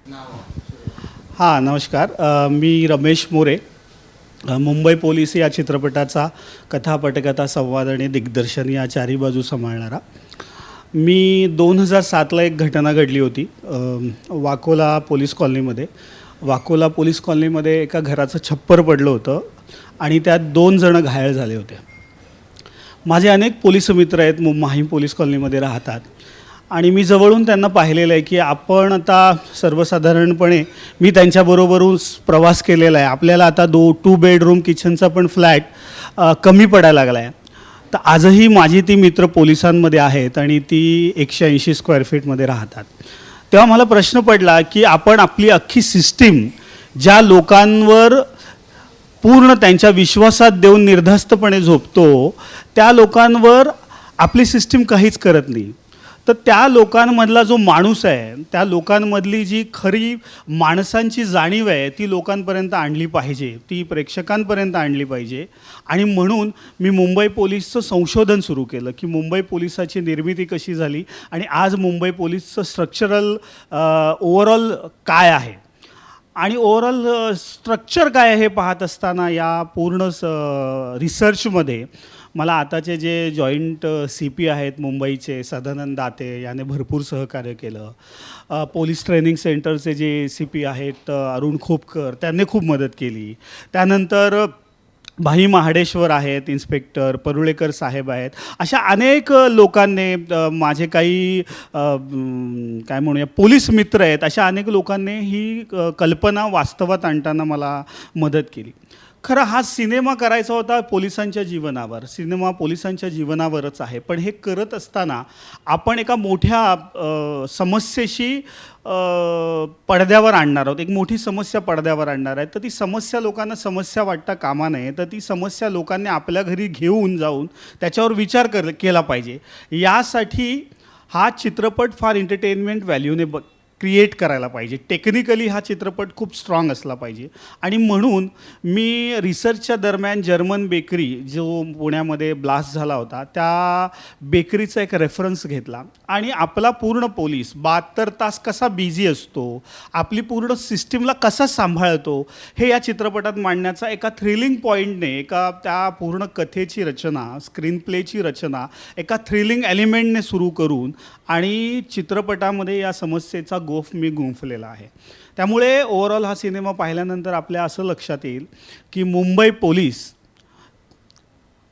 हां, नमस्कार. मी रमेश मोरे. मुंबई पोलीस या चित्रपटाचा कथा, पटकथा, संवाद आणि दिग्दर्शन या चारही बाजू सांभाळणारा. मी 2007ला एक घटना घडली होती वाकोला पोलीस कॉलनीमध्ये. वाकोला पोलीस कॉलनीमध्ये एका घराचं छप्पर पडलं होतं आणि त्यात 2 जण घायल झाले होते. माझे अनेक पोलीस मित्र आहेत, माहीम पोलीस कॉलनीमध्ये राहतात आणि मी जवळून त्यांना पाहिलेलं आहे की आपण आता सर्वसाधारणपणे मी त्यांच्याबरोबरून प्रवास केलेला आहे. आपल्याला आता 2 बेडरूम किचनचा पण फ्लॅट कमी पडायला लागला आहे. तर आजही माझी ती मित्र पोलिसांमध्ये आहेत आणि ती 180 स्क्वेअर फीटमध्ये राहतात. तेव्हा मला प्रश्न पडला की आपण आपली अख्खी सिस्टीम ज्या लोकांवर पूर्ण त्यांच्या विश्वासात देऊन निर्धास्तपणे झोपतो, त्या लोकांवर आपली सिस्टीम काहीच करत नाही. तर त्या लोकांमधला जो माणूस आहे, त्या लोकांमधली जी खरी माणसांची जाणीव आहे ती लोकांपर्यंत आणली पाहिजे, ती प्रेक्षकांपर्यंत आणली पाहिजे. आणि म्हणून मी मुंबई पोलीसचं संशोधन सुरू केलं की मुंबई पोलिसाची निर्मिती कशी झाली आणि आज मुंबई पोलीसचं स्ट्रक्चरल ओव्हरऑल काय आहे आणि ओव्हरऑल स्ट्रक्चर काय आहे हे पाहत असताना या पूर्ण रिसर्चमध्ये मला आताचे जे जॉईंट CP आहेत मुंबईचे सदानंद दाते याने भरपूर सहकार्य केलं. पोलीस ट्रेनिंग सेंटरचे जे CP आहेत अरुण खोपकर, त्यांनी खूप मदत केली. त्यानंतर भाई महाडेश्वर आहेत, इन्स्पेक्टर परुळेकर साहेब आहेत. अशा अनेक लोकांनी, माझे काही काय म्हणूया पोलीस मित्र आहेत, अशा अनेक लोकांनी ही कल्पना वास्तवात आणताना मला मदत केली. खरं हा सिनेमा करायचा होता पोलिसांच्या जीवनावर, सिनेमा पोलिसांच्या जीवनावरच आहे. पण हे करत असताना आपण एका मोठ्या समस्येशी पडद्यावर आणणार आहोत, एक मोठी समस्या पडद्यावर आणणार आहे. तर ती समस्या लोकांना समस्या वाटता कामा नये, तर ती समस्या लोकांनी आपल्या घरी घेऊन जाऊन त्याच्यावर विचार केला पाहिजे. यासाठी हा चित्रपट फार एंटरटेनमेंट व्हॅल्यूने क्रिएट करायला पाहिजे. टेक्निकली हा चित्रपट खूप स्ट्रॉंग असला पाहिजे. आणि म्हणून मी रिसर्चच्या दरम्यान जर्मन बेकरी जो पुण्यामध्ये ब्लास्ट झाला होता त्या बेकरीचा एक रेफरन्स घेतला आणि आपला पूर्ण पोलीस 72 तास कसा बिझी असतो, आपली पूर्ण सिस्टीमला कसा सांभाळतो, हे या चित्रपटात मांडण्याचा एका थ्रिलिंग पॉईंटने, एका त्या पूर्ण कथेची रचना, स्क्रीन प्लेची रचना एका थ्रिलिंग एलिमेंटने सुरू करून आणि चित्रपटामध्ये या समस्येचा गोफ मी गुंफलेला आहे. त्यामुळे ओव्हरऑल हा सिनेमा पाहिल्यानंतर आपल्या असं लक्षात येईल की मुंबई पोलीस,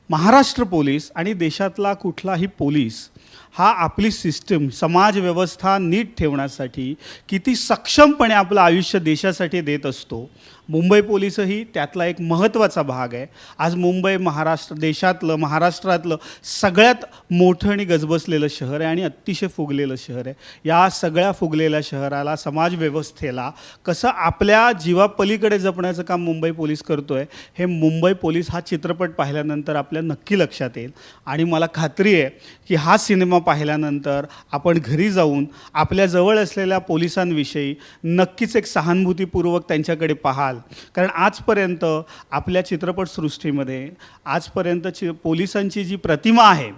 महाराष्ट्र पोलीस आणि देशातला कुठलाही पोलीस हा आपली सिस्टीम, समाज व्यवस्था नीट ठेवण्यासाठी किती सक्षमपणे आपलं आयुष्य देशासाठी देत असतो. मुंबई पोलीसही त्यातला एक महत्त्वाचा भाग आहे. आज मुंबई महाराष्ट्रातलं सगळ्यात मोठं आणि गजबजलेलं शहर आहे आणि अतिशय फुगलेलं शहर आहे. या सगळ्या फुगलेल्या शहराला, समाजव्यवस्थेला कसं आपल्या जीवापलीकडे जपण्याचं काम मुंबई पोलीस करतो आहे, हे मुंबई पोलीस हा चित्रपट पाहिल्यानंतर आपल्या नक्की लक्षात येईल. आणि मला खात्री आहे की हा सिनेमा पाहिल्यानंतर आपण घरी जाऊन आपल्या जवळ असलेल्या पोलिसांविषयी नक्कीच एक सहानुभूतीपूर्वक त्यांच्याकडे पाहाल. कारण आजपर्यंत आपल्या चित्रपटसृष्टीमध्ये आजपर्यंतची पोलिसांची जी प्रतिमा आहे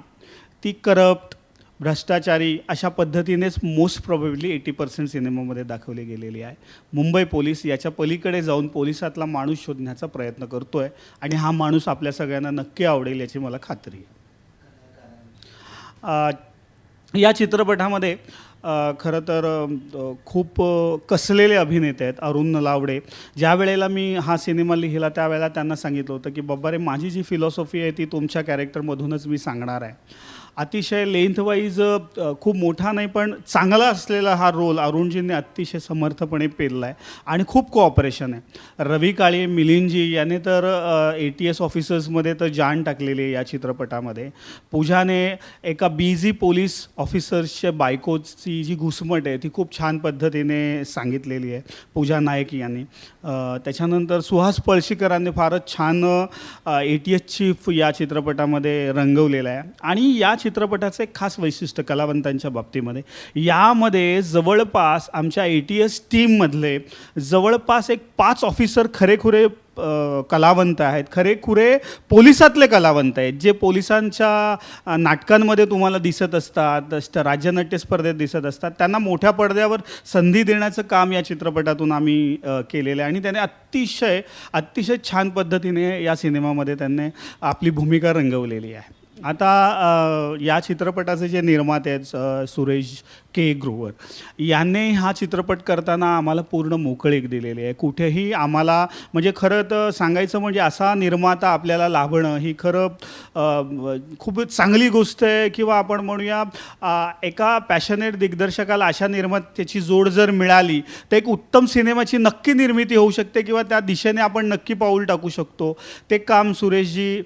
ती करप्ट, भ्रष्टाचारी अशा पद्धतीनेच मोस्ट प्रोबेबली 80% सिनेमामध्ये दाखवली गेलेली आहे. मुंबई पोलीस याच्या पलीकडे जाऊन पोलिसातला माणूस शोधण्याचा प्रयत्न करतो आहे आणि हा माणूस आपल्या सगळ्यांना नक्की आवडेल याची मला खात्री आहे. या चित्रपटामध्ये खरं तर खूप कसलेले अभिनेते आहेत. अरुण नलावडे, ज्या वेळेला मी हा सिनेमा लिहिला त्यावेळेला त्यांना सांगितलं होतं की बाबा रे, माझी जी फिलॉसॉफी आहे ती तुमच्या कॅरेक्टरमधूनच मी सांगणार आहे. अतिशय लेंथवाईज खूप मोठा नाही पण चांगला असलेला हा रोल अरुणजींनी अतिशय समर्थपणे पेलला आहे आणि खूप कोऑपरेशन आहे. रवी काळे, मिलिंदजी याने तर ATS ऑफिसर्समध्ये तर जान टाकलेली आहे या चित्रपटामध्ये. पूजाने एका बिझी पोलीस ऑफिसर्सच्या बायकोची जी घुसमट आहे ती खूप छान पद्धतीने सांगितलेली आहे पूजा नाईक यांनी. त्याच्यानंतर सुहास पळशीकरांनी फारच छान ATS चीफ या चित्रपटामध्ये रंगवलेला आहे. आणि या चित्रपटाचं एक खास वैशिष्ट्य कलावंतांच्या बाबतीमध्ये, यामध्ये जवळपास आमच्या ATS टीममधले जवळपास एक 5 ऑफिसर खरेखुरे कलावंत आहेत, खरेखुरे पोलिसातले कलावंत आहेत, जे पोलिसांच्या नाटकांमध्ये तुम्हाला दिसत असतात, राज्यनाट्य स्पर्धेत दिसत असतात. त्यांना मोठ्या पडद्यावर संधी देण्याचं काम या चित्रपटातून आम्ही केलेलं आहे आणि त्याने अतिशय अतिशय छान पद्धतीने या सिनेमामध्ये त्यांनी आपली भूमिका रंगवलेली आहे. आता या चित्रपटाचे जे निर्माते आहेत सुरेश के ग्रोवर यांनी हा चित्रपट करताना आम्हाला पूर्ण मोकळीक दिलेली आहे. कुठेही आम्हाला म्हणजे खरं तर सांगायचं म्हणजे असा निर्माता आपल्याला लाभणं ही खरं खूप चांगली गोष्ट आहे. किंवा आपण म्हणूया एका पॅशनेट दिग्दर्शकाला अशा निर्मात्याची जोड जर मिळाली तर एक उत्तम सिनेमाची नक्की निर्मिती होऊ शकते किंवा त्या दिशेने आपण नक्की पाऊल टाकू शकतो. ते काम सुरेशजी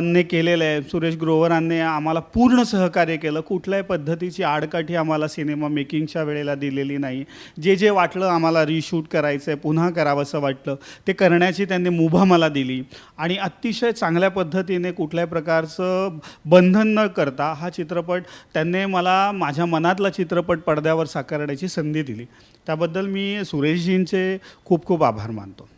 ने केलेलं आहे. सुरेश ग्रोवरांनी आम्हाला पूर्ण सहकार्य केलं. कुठल्याही पद्धतीची आडकाठी आम्हाला सिनेमा मेकिंगच्या वेळेला दिलेली नाही. जे वाटलं आम्हाला रिशूट करायचं आहे, पुन्हा करावंसं वाटलं ते करण्याची त्यांनी मुभा मला दिली आणि अतिशय चांगल्या पद्धतीने कुठल्याही प्रकारचं बंधन न करता हा चित्रपट त्यांनी मला माझ्या मनातला चित्रपट पडद्यावर साकारण्याची संधी दिली. त्याबद्दल मी सुरेशजींचे खूप खूप आभार मानतो.